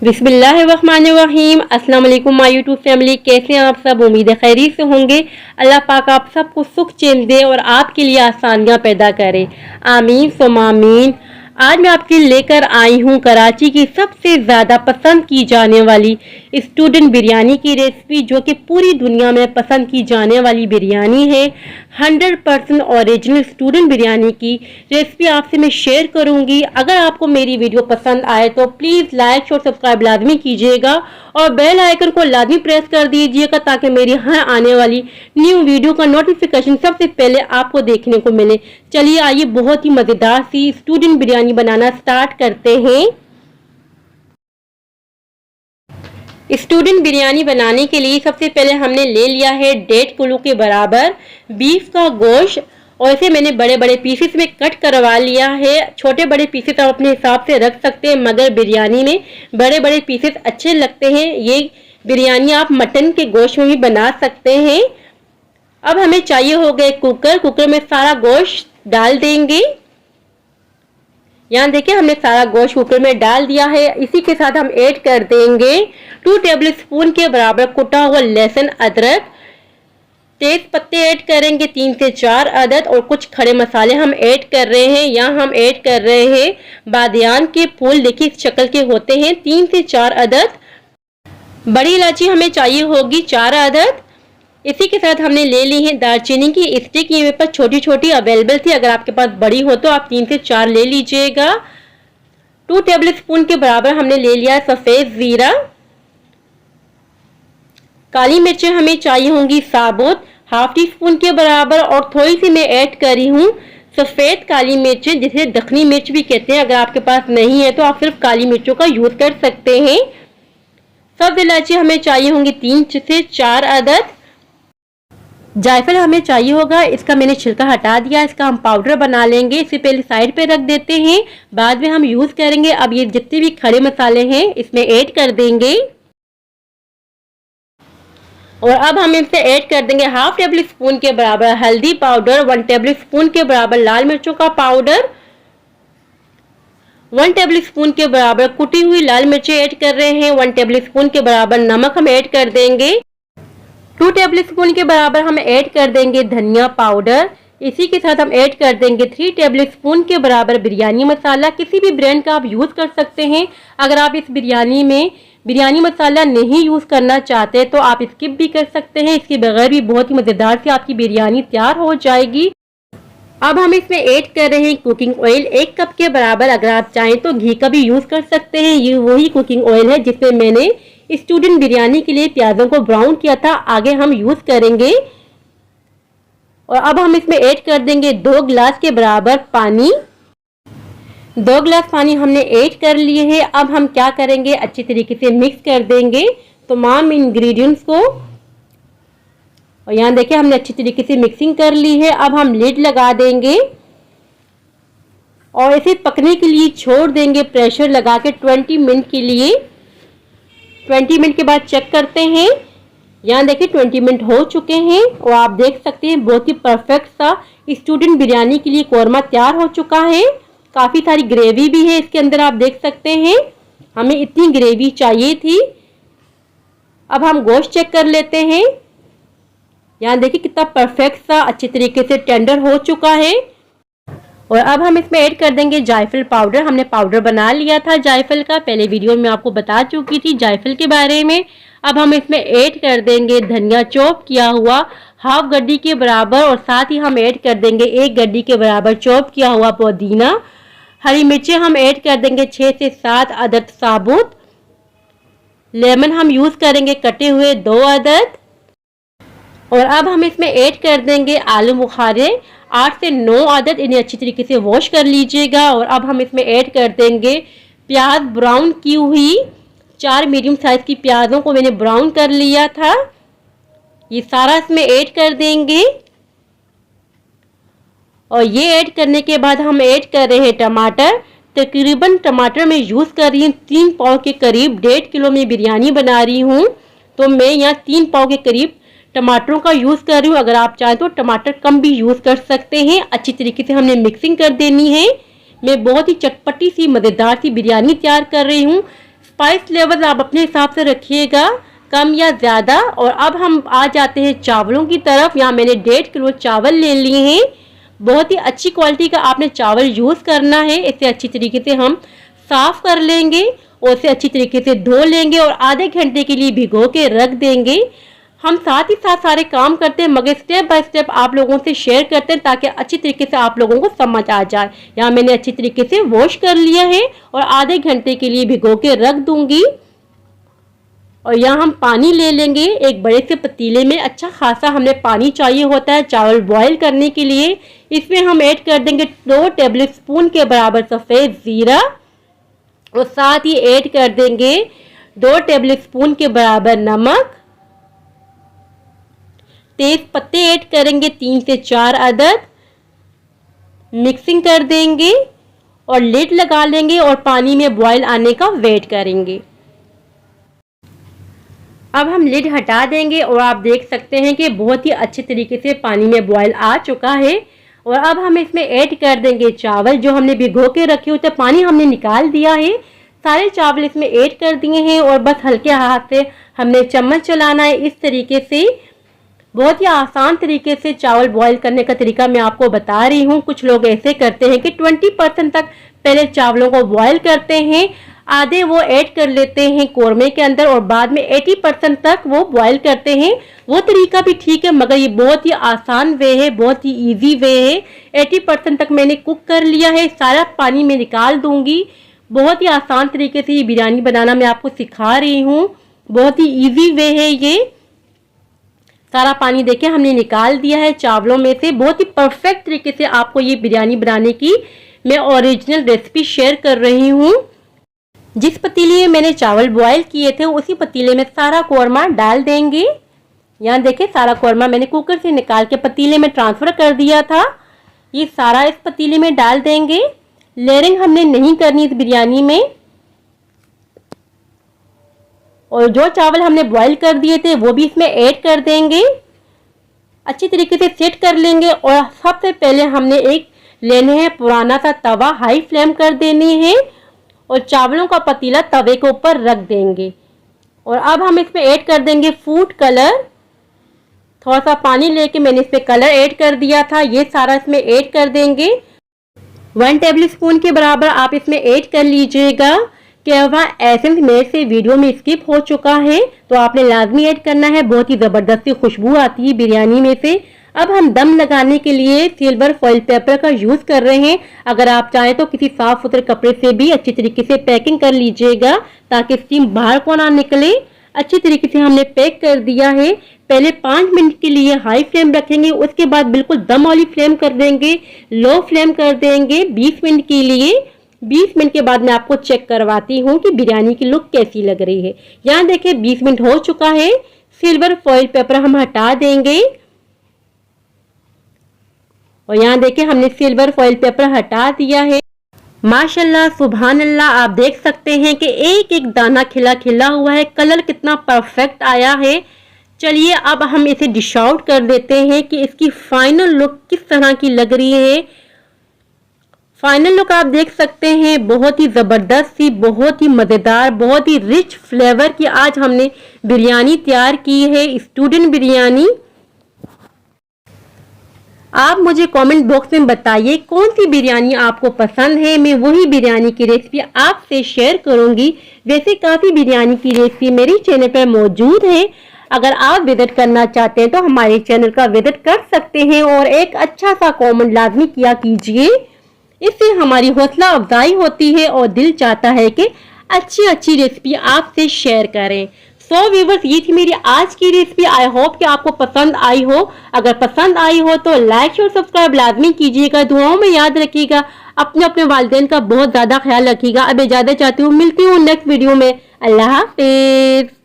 बिस्मिल्लाहिर्रहमानिर्रहीम। अस्सलाम वालेकुम माय यूट्यूब फैमिली, कैसे हैं आप सब? उम्मीद है खैरियत से होंगे। अल्लाह पाक आप सबको सुख चैन दे और आपके लिए आसानियां पैदा करे, आमीन सुम्मा आमीन। आज मैं आपके लिए लेकर आई हूँ कराची की सबसे ज़्यादा पसंद की जाने वाली स्टूडेंट बिरयानी की रेसिपी, जो कि पूरी दुनिया में पसंद की जाने वाली बिरयानी है। 100% ओरिजिनल स्टूडेंट बिरयानी की रेसिपी आपसे मैं शेयर करूंगी। अगर आपको मेरी वीडियो पसंद आए तो प्लीज़ लाइक और सब्सक्राइब लाजमी कीजिएगा और बेल आइकन को लाजमी प्रेस कर दीजिएगा, ताकि मेरी हर आने वाली न्यू वीडियो का नोटिफिकेशन सबसे पहले आपको देखने को मिले। चलिए आइए बहुत ही मज़ेदार सी स्टूडेंट बिरयानी बनाना स्टार्ट करते हैं। स्टूडेंट बिरयानी बनाने के लिए सबसे पहले हमने ले लिया है 1.5 किलो के बराबर बीफ का गोश्त, और इसे मैंने बड़े बड़े पीसेस में कट करवा लिया है। छोटे बड़े पीसेस आप अपने हिसाब से रख सकते हैं, मगर बिरयानी में बड़े बड़े पीसेस अच्छे लगते हैं। ये बिरयानी आप मटन के गोश्त में भी बना सकते हैं। अब हमें चाहिए होगा एक कुकर में सारा गोश्त डाल देंगे। यहाँ देखिए हमने सारा गोश्त कुकर में डाल दिया है। इसी के साथ हम ऐड कर देंगे 2 टेबल स्पून के बराबर कुटा हुआ लहसुन अदरक। तेज पत्ते ऐड करेंगे 3 से 4 अदद, और कुछ खड़े मसाले हम ऐड कर रहे हैं। यहाँ हम ऐड कर रहे हैं बादियान के फूल, देखिए इस शक्ल के होते हैं, 3 से 4 अदद। बड़ी इलायची हमें चाहिए होगी 4 अदद। इसी के साथ हमने ले ली है दालचीनी की स्टिक, ये मेरे पास छोटी छोटी अवेलेबल थी, अगर आपके पास बड़ी हो तो आप 3 से 4 ले लीजिएगा। 2 टेबल स्पून के बराबर हमने ले लिया सफ़ेद ज़ीरा। काली मिर्चें हमें चाहिए होंगी साबुत 1/2 टीस्पून के बराबर, और थोड़ी सी मैं ऐड करी हूँ सफ़ेद काली मिर्चें, जिसे दखनी मिर्च भी कहते हैं। अगर आपके पास नहीं है तो आप सिर्फ काली मिर्चों का यूज़ कर सकते हैं। सब्ज़ इलायची हमें चाहिए होंगी 3 से 4 अदद। जायफल हमें चाहिए होगा, इसका मैंने छिलका हटा दिया, इसका हम पाउडर बना लेंगे। इसे पहले साइड पे रख देते हैं, बाद में हम यूज़ करेंगे। अब ये जितने भी खड़े मसाले हैं इसमें ऐड कर देंगे, और अब हम इससे ऐड कर देंगे 1/2 टेबल स्पून के बराबर हल्दी पाउडर, 1 टेबल स्पून के बराबर लाल मिर्चों का पाउडर, 1 टेबल स्पून के बराबर कुटी हुई लाल मिर्चें ऐड कर रहे हैं, 1 टेबल स्पून के बराबर नमक हम ऐड कर देंगे, 2 टेबल स्पून के बराबर हम ऐड कर देंगे धनिया पाउडर। इसी के साथ हम ऐड कर देंगे 3 टेबल स्पून के बराबर बिरयानी मसाला। किसी भी ब्रांड का आप यूज़ कर सकते हैं। अगर आप इस बिरयानी में बिरयानी मसाला नहीं यूज़ करना चाहते तो आप स्किप भी कर सकते हैं, इसके बगैर भी बहुत ही मज़ेदार से आपकी बिरयानी तैयार हो जाएगी। अब हम इसमें ऐड कर रहे हैं कुकिंग ऑयल 1 कप के बराबर। अगर आप चाहें तो घी का भी यूज़ कर सकते हैं। ये वही कुकिंग ऑयल है जिसमें मैंने स्टूडेंट बिरयानी के लिए प्याज़ों को ब्राउन किया था, आगे हम यूज़ करेंगे। और अब हम इसमें ऐड कर देंगे 2 गिलास के बराबर पानी। 2 गिलास पानी हमने ऐड कर लिए है। अब हम क्या करेंगे, अच्छी तरीके से मिक्स कर देंगे तमाम इंग्रेडिएंट्स को। और यहाँ देखिए हमने अच्छी तरीके से मिक्सिंग कर ली है। अब हम लिड लगा देंगे और इसे पकने के लिए छोड़ देंगे प्रेशर लगा के 20 मिनट के लिए। 20 मिनट के बाद चेक करते हैं। यहाँ देखिए 20 मिनट हो चुके हैं और आप देख सकते हैं बहुत ही परफेक्ट सा स्टूडेंट बिरयानी के लिए कौरमा तैयार हो चुका है। काफ़ी सारी ग्रेवी भी है इसके अंदर, आप देख सकते हैं। हमें इतनी ग्रेवी चाहिए थी। अब हम गोश्त चेक कर लेते हैं। यहाँ देखिए कितना परफेक्ट सा अच्छी तरीके से टेंडर हो चुका है। और अब हम इसमें ऐड कर देंगे जायफल पाउडर। हमने पाउडर बना लिया था जायफल का, पहले वीडियो में आपको बता चुकी थी जायफल के बारे में। अब हम इसमें ऐड कर देंगे धनिया चॉप किया हुआ 1/2 गड्डी के बराबर, और साथ ही हम ऐड कर देंगे 1 गड्डी के बराबर चॉप किया हुआ पुदीना। हरी मिर्चें हम ऐड कर देंगे 6 से 7 अदद साबुत। लेमन हम यूज़ करेंगे कटे हुए 2 अदद। और अब हम इसमें ऐड कर देंगे आलू बुखारे 8 से 9 अदद। इन्हें अच्छी तरीके से वॉश कर लीजिएगा। और अब हम इसमें ऐड कर देंगे प्याज ब्राउन की हुई। 4 मीडियम साइज़ की प्याज़ों को मैंने ब्राउन कर लिया था, ये सारा इसमें ऐड कर देंगे। और ये ऐड करने के बाद हम ऐड कर रहे हैं टमाटर। तकरीबन टमाटर मैं यूज़ कर रही हूँ 3 पाव के करीब। 1.5 किलो में बिरयानी बना रही हूँ तो मैं यहाँ 3 पाव के करीब टमाटरों का यूज़ कर रही हूँ। अगर आप चाहें तो टमाटर कम भी यूज़ कर सकते हैं। अच्छी तरीके से हमने मिक्सिंग कर देनी है। मैं बहुत ही चटपटी सी मज़ेदार सी बिरयानी तैयार कर रही हूँ। स्पाइस लेवल आप अपने हिसाब से रखिएगा, कम या ज़्यादा। और अब हम आ जाते हैं चावलों की तरफ। यहाँ मैंने 1.5 किलो चावल ले लिए हैं। बहुत ही अच्छी क्वालिटी का आपने चावल यूज़ करना है। इसे अच्छी तरीके से हम साफ़ कर लेंगे और इसे अच्छी तरीके से धो लेंगे और आधे घंटे के लिए भिगो के रख देंगे। हम साथ ही साथ सारे काम करते हैं, मगर स्टेप बाय स्टेप आप लोगों से शेयर करते हैं ताकि अच्छी तरीके से आप लोगों को समझ आ जाए। यहाँ मैंने अच्छी तरीके से वॉश कर लिया है और आधे घंटे के लिए भिगो के रख दूंगी। और यहाँ हम पानी ले लेंगे। एक बड़े से पतीले में अच्छा खासा हमें पानी चाहिए होता है चावल बॉईल करने के लिए। इसमें हम ऐड कर देंगे 2 टेबल स्पून के बराबर सफ़ेद ज़ीरा और साथ ही ऐड कर देंगे 2 टेबल स्पून के बराबर नमक। तेज पत्ते ऐड करेंगे 3 से 4 अदद। मिक्सिंग कर देंगे और लिड लगा लेंगे और पानी में बॉईल आने का वेट करेंगे। अब हम लिड हटा देंगे और आप देख सकते हैं कि बहुत ही अच्छे तरीके से पानी में बॉईल आ चुका है। और अब हम इसमें ऐड कर देंगे चावल जो हमने भिगो के रखे होते, पानी हमने निकाल दिया है। सारे चावल इसमें ऐड कर दिए हैं और बस हल्के हाथ से हमने चम्मच चलाना है। इस तरीके से बहुत ही आसान तरीके से चावल बॉईल करने का तरीका मैं आपको बता रही हूँ। कुछ लोग ऐसे करते हैं कि 20% तक पहले चावलों को बॉईल करते हैं, आधे वो ऐड कर लेते हैं कोरमे के अंदर और बाद में 80% तक वो बॉईल करते हैं। वो तरीका भी ठीक है, मगर ये बहुत ही आसान वे है, बहुत ही इजी वे है। 80% तक मैंने कुक कर लिया है, सारा पानी में निकाल दूंगी। बहुत ही आसान तरीके से ये बिरयानी बनाना मैं आपको सिखा रही हूँ। बहुत ही इजी वे है ये। सारा पानी देखिए हमने निकाल दिया है चावलों में से। बहुत ही परफेक्ट तरीके से आपको ये बिरयानी बनाने की मैं ओरिजिनल रेसिपी शेयर कर रही हूँ। जिस पतीले में मैंने चावल बॉईल किए थे उसी पतीले में सारा कोरमा डाल देंगे। यहाँ देखिए सारा कोरमा मैंने कुकर से निकाल के पतीले में ट्रांसफ़र कर दिया था। ये सारा इस पतीले में डाल देंगे। लेयरिंग हमने नहीं करनी इस बिरयानी में। और जो चावल हमने बॉईल कर दिए थे वो भी इसमें ऐड कर देंगे। अच्छी तरीके से सेट कर लेंगे। और सबसे पहले हमने एक लेने हैं पुराना सा तवा, हाई फ्लेम कर देनी है और चावलों का पतीला तवे के ऊपर रख देंगे। और अब हम इसमें ऐड कर देंगे फूड कलर। थोड़ा सा पानी लेके मैंने इसमें कलर ऐड कर दिया था, ये सारा इसमें ऐड कर देंगे। 1 टेबल स्पून के बराबर आप इसमें ऐड कर लीजिएगा। कहवा एसेंस मेरे से वीडियो में स्किप हो चुका है तो आपने लाजमी ऐड करना है। बहुत ही ज़बरदस्त खुशबू आती है बिरयानी में से। अब हम दम लगाने के लिए सिल्वर फॉइल पेपर का यूज़ कर रहे हैं। अगर आप चाहें तो किसी साफ सुथरे कपड़े से भी अच्छी तरीके से पैकिंग कर लीजिएगा ताकि स्टीम बाहर को ना निकले। अच्छी तरीके से हमने पैक कर दिया है। पहले 5 मिनट के लिए हाई फ्लेम रखेंगे, उसके बाद बिल्कुल दम वाली फ्लेम कर देंगे, लो फ्लेम कर देंगे 20 मिनट के लिए। 20 मिनट के बाद मैं आपको चेक करवाती हूँ कि बिरयानी की लुक कैसी लग रही है। यहाँ देखिए 20 मिनट हो चुका है। सिल्वर फॉइल पेपर हम हटा देंगे और यहाँ देखिए हमने सिल्वर फॉइल पेपर हटा दिया है। माशाल्लाह सुभान अल्लाह, आप देख सकते हैं कि एक एक दाना खिला खिला हुआ है। कलर कितना परफेक्ट आया है। चलिए अब हम इसे डिश आउट कर देते हैं कि इसकी फाइनल लुक किस तरह की लग रही है। फाइनल लुक आप देख सकते हैं, बहुत ही ज़बरदस्त सी, बहुत ही मज़ेदार, बहुत ही रिच फ्लेवर की आज हमने बिरयानी तैयार की है, स्टूडेंट बिरयानी। आप मुझे कमेंट बॉक्स में बताइए कौन सी बिरयानी आपको पसंद है। मैं वही बिरयानी की रेसिपी आपसे शेयर करूंगी। वैसे काफ़ी बिरयानी की रेसिपी मेरे चैनल पर मौजूद है। अगर आप विजिट करना चाहते हैं तो हमारे चैनल का विजिट कर सकते हैं और एक अच्छा सा कमेंट लाजमी किया कीजिए। इससे हमारी हौसला अफजाई होती है और दिल चाहता है कि अच्छी अच्छी रेसिपी आपसे शेयर करें। सो व्यूवर्स, ये थी मेरी आज की रेसिपी। आई होप कि आपको पसंद आई हो। अगर पसंद आई हो तो लाइक और सब्सक्राइब लाजमी कीजिएगा। दुआओं में याद रखिएगा। अपने वालिदैन का बहुत ज़्यादा ख्याल रखिएगा। अब इजाज़त चाहती हूँ, मिलती हूँ नेक्स्ट वीडियो में। अल्लाह हाफिज़।